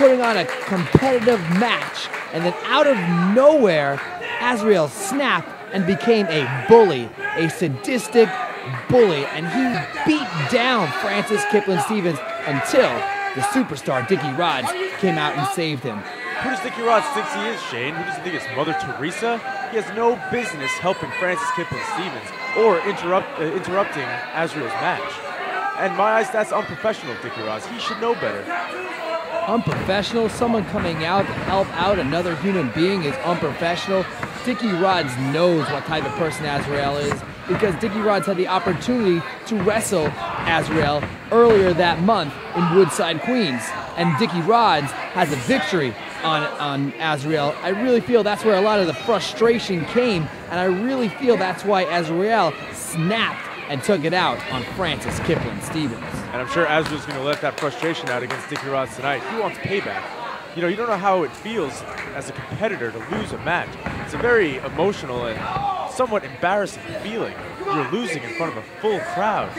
putting on a competitive match, and then out of nowhere, Azrieal snapped and became a bully, a sadistic bully, and he beat down Francis Kipling-Stevens until the superstar Dickie Rodz came out and saved him. Who does Dickie Rodz think he is, Shane? Who does he think is Mother Teresa? He has no business helping Francis Kipling-Stevens or interrupting Azrael's match. And in my eyes, that's unprofessional, Dickie Rodz. He should know better. Unprofessional? Someone coming out to help out another human being is unprofessional? Dickie Rodz knows what type of person Azrael is, because Dickie Rodz had the opportunity to wrestle Azrael earlier that month in Woodside, Queens. And Dickie Rodz has a victory on Azrael. I really feel that's where a lot of the frustration came, and I really feel that's why Azrael snapped and took it out on Francis Kipling-Stevens. And I'm sure Azrael's going to let that frustration out against Dickie Rodz tonight. He wants payback. You know, you don't know how it feels as a competitor to lose a match. It's a very emotional and somewhat embarrassing feeling. You're losing in front of a full crowd.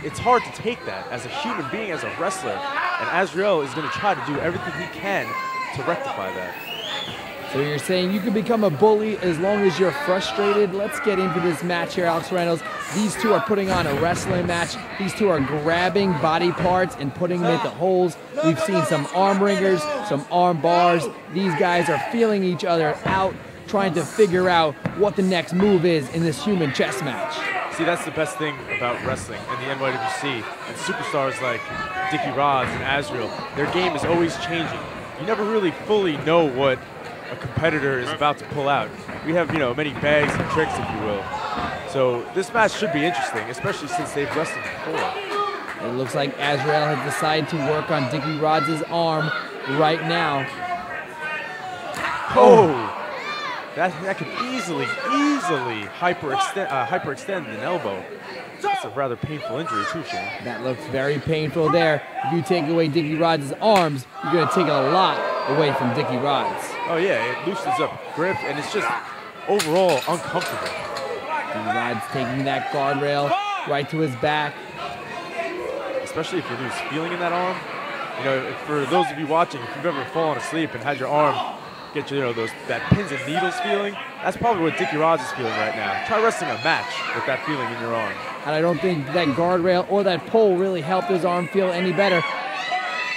It's hard to take that as a human being, as a wrestler. And Azrael is going to try to do everything he can to rectify that. So you're saying you can become a bully as long as you're frustrated? Let's get into this match here, Alex Reynolds. These two are putting on a wrestling match. These two are grabbing body parts and putting them into holes. We've seen some arm ringers, some arm bars. These guys are feeling each other out, trying to figure out what the next move is in this human chess match. See, that's the best thing about wrestling and the NYWC and superstars like Dickie Rodz and Azrieal. Their game is always changing. You never really fully know what a competitor is about to pull out. We have, you know, many bags and tricks, if you will. So this match should be interesting, especially since they've wrestled before. It looks like Azrael has decided to work on Dickie Rodz's arm right now. Oh! That could easily hyperextend an elbow. That's a rather painful injury too, Shane. That looks very painful there. If you take away Dickie Rodz's arms, you're going to take a lot away from Dickie Rodz. Oh yeah, it loosens up grip, and it's just overall uncomfortable. Dickie Rodz taking that guardrail right to his back. Especially if you lose feeling in that arm. You know, for those of you watching, if you've ever fallen asleep and had your arm get that pins and needles feeling, that's probably what Dickie Rodz is feeling right now. Try wrestling a match with that feeling in your arm. And I don't think that guardrail or that pole really helped his arm feel any better.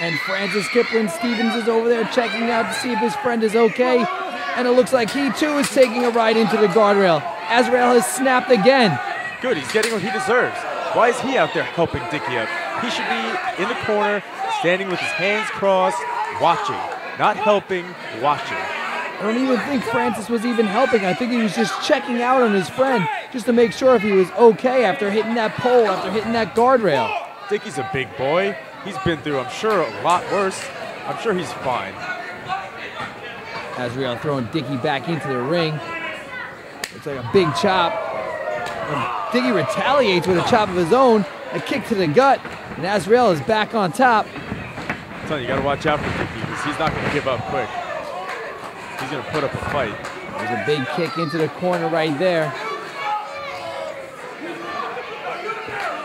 And Francis Kipling-Stevens is over there checking out to see if his friend is okay. And it looks like he too is taking a ride into the guardrail. Azrael has snapped again. Good, he's getting what he deserves. Why is he out there helping Dickie up? He should be in the corner, standing with his hands crossed, watching. Not helping, watching. I don't even think Francis was even helping. I think he was just checking out on his friend just to make sure if he was okay after hitting that pole, after hitting that guardrail. Dickie's a big boy. He's been through, I'm sure, a lot worse. I'm sure he's fine. Azrieal throwing Dickie back into the ring. It's like a big chop. And Dickie retaliates with a chop of his own, a kick to the gut, and Azrael is back on top. I'm telling you, you gotta watch out for Dickie because he's not gonna give up quick. He's gonna put up a fight. There's a big kick into the corner right there.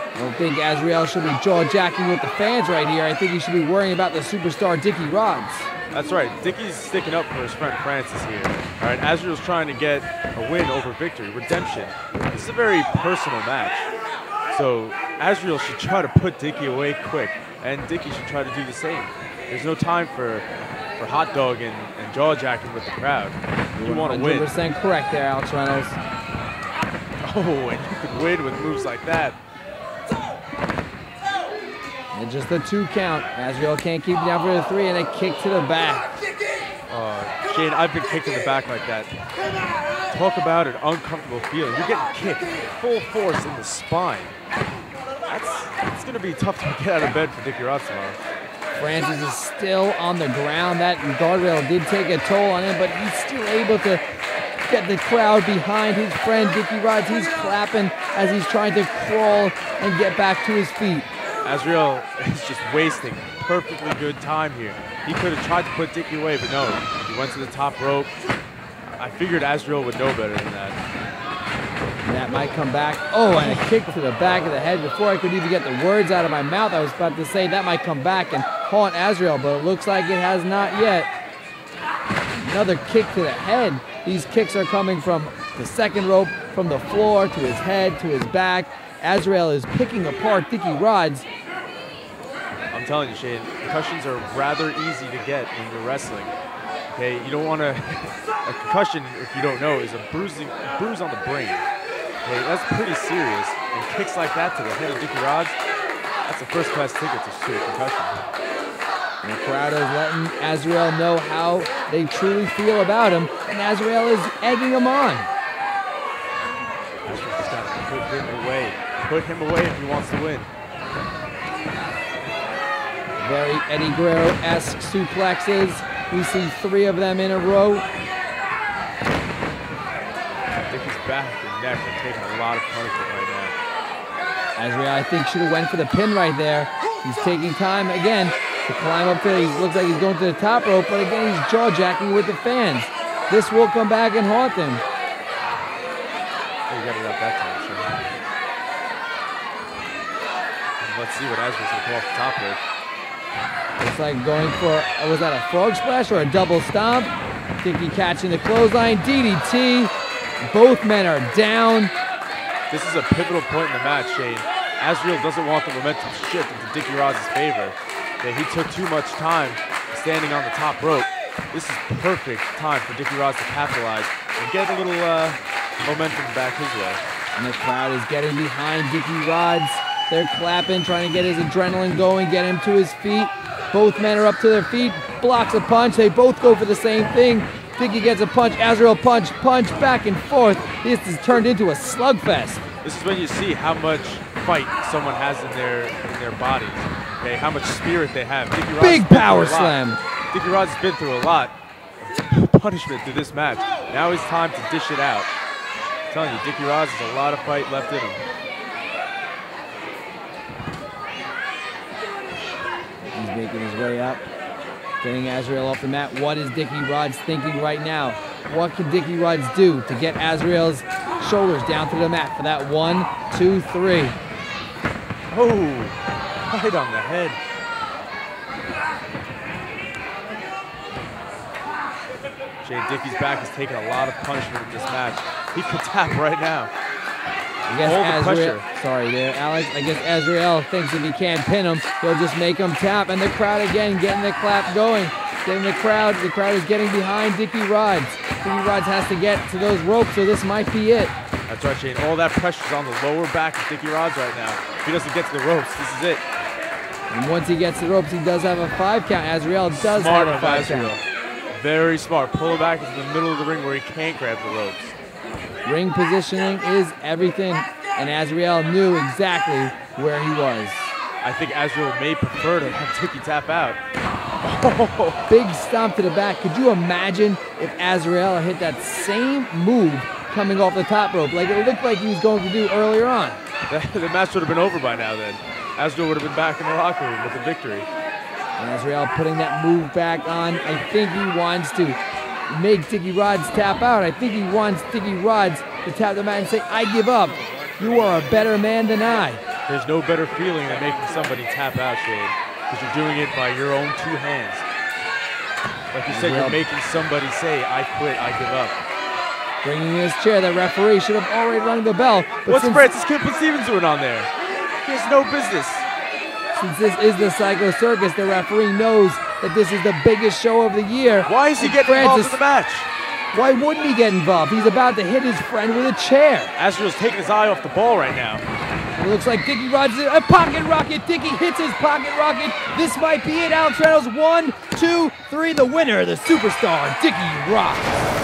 I don't think Azrieal should be jaw-jacking with the fans right here. I think he should be worrying about the superstar Dickie Rodz. That's right. Dickie's sticking up for his friend Francis here. All right, Azrael's trying to get a win over victory, redemption. This is a very personal match. So Azrieal should try to put Dickie away quick, and Dickie should try to do the same. There's no time for hot dog and jaw-jacking with the crowd. You want to win. 100% correct there, Alex Reynolds. Oh, and you could win with moves like that. And just the 2 count. Azrieal can't keep it down for the 3, and a kick to the back. Shane, I've been kicked in the back like that. Talk about an uncomfortable feeling. You're getting kicked full force in the spine. That's going to be tough to get out of bed for Dickie Rodz tomorrow. Francis is still on the ground. That guardrail did take a toll on him, but he's still able to get the crowd behind his friend Dickie Rodz. He's clapping as he's trying to crawl and get back to his feet. Azrieal is just wasting perfectly good time here. He could have tried to put Dickie away, but no. He went to the top rope. I figured Azrieal would know better than that. That might come back. Oh, and a kick to the back of the head. Before I could even get the words out of my mouth, I was about to say that might come back, and haunt Azrieal, but it looks like it has not yet. Another kick to the head. These kicks are coming from the second rope, from the floor to his head to his back. Azrieal is picking apart Dickie Rodz. I'm telling you, Shane, concussions are rather easy to get when you're wrestling. Okay, you don't want to. A concussion, if you don't know, is a bruise on the brain. Okay, that's pretty serious. And kicks like that to the head of Dickie Rodz, that's a first-class ticket to a concussion. And the crowd is letting Azrieal know how they truly feel about him, and Azrieal is egging him on. Azrieal just got to put him away. Put him away if he wants to win. Very Eddie Guerrero-esque suplexes. We see 3 of them in a row. Dickie's back and neck are taking a lot of punishment right now. Azrieal, I think, should have went for the pin right there. He's taking time again to climb up there. He looks like he's going to the top rope, but again, he's jaw-jacking with the fans. This will come back and haunt him. Oh, you got it up that time, sure. And let's see what Azrael's going to come off the top rope. Looks like going for, was that a frog splash or a double stomp? Dickie catching the clothesline, DDT. Both men are down. This is a pivotal point in the match, Shane. Azrieal doesn't want the momentum to shift into Dickie Rodz's favor. Okay, he took too much time standing on the top rope. This is perfect time for Dickie Rodz to capitalize and get a little momentum back his way. And the crowd is getting behind Dickie Rodz. They're clapping, trying to get his adrenaline going, get him to his feet. Both men are up to their feet, blocks a punch. They both go for the same thing. Dickie gets a punch, Azrieal punch, punch, back and forth. This has turned into a slugfest. This is when you see how much fight someone has in their bodies. Okay, how much spirit they have. Dickie Rodz big power slam. Dickie Rodz has been through a lot of punishment through this match. Now it's time to dish it out. I'm telling you, Dickie Rodz has a lot of fight left in him. He's making his way up, getting Azrieal off the mat. What is Dickie Rodz thinking right now? What can Dickie Rodz do to get Azrael's shoulders down to the mat for that 1, 2, 3? Oh, right on the head. Shane, Dickie's back is taking a lot of punishment in this match. He could tap right now. I guess Azrieal, sorry there, Alex. I guess Azrieal thinks if he can't pin him, he'll just make him tap. And the crowd again getting the clap going. Getting the crowd is getting behind Dickie Rodz. Dickie Rodz has to get to those ropes, so this might be it. That's right, Shane. All that pressure's on the lower back of Dickie Rodz right now. If he doesn't get to the ropes, this is it. And once he gets to the ropes, he does have a 5 count. Azrieal does have a 5 count. Very smart. Pull him back into the middle of the ring where he can't grab the ropes. Ring positioning is everything, and Azrieal knew exactly where he was. I think Azrieal may prefer to have Dickie tap out. Oh. Big stomp to the back. Could you imagine if Azrieal hit that same move coming off the top rope, like it looked like he was going to do earlier on? The match would have been over by now then. Azrieal would have been back in the locker room with the victory. And Azrieal putting that move back on. I think he wants to make Dickie Rodz tap out. I think he wants Dickie Rodz to tap the mat and say, I give up. You are a better man than I. There's no better feeling than making somebody tap out, Shane, because you're doing it by your own 2 hands. Like you said, you're making somebody say, I quit, I give up. Bringing his chair, the referee should have already rung the bell. What's Francis Kidman Stevens doing on there? He has no business. Since this is the Psycho Circus, the referee knows that this is the biggest show of the year. Why is he getting involved in the match? Why wouldn't he get involved? He's about to hit his friend with a chair. Azrael's taking his eye off the ball right now. It looks like Dickie Rodz, a pocket rocket. Dickie hits his pocket rocket. This might be it. Alex Reynolds, 1, 2, 3. The winner, the superstar, Dickie Rodz.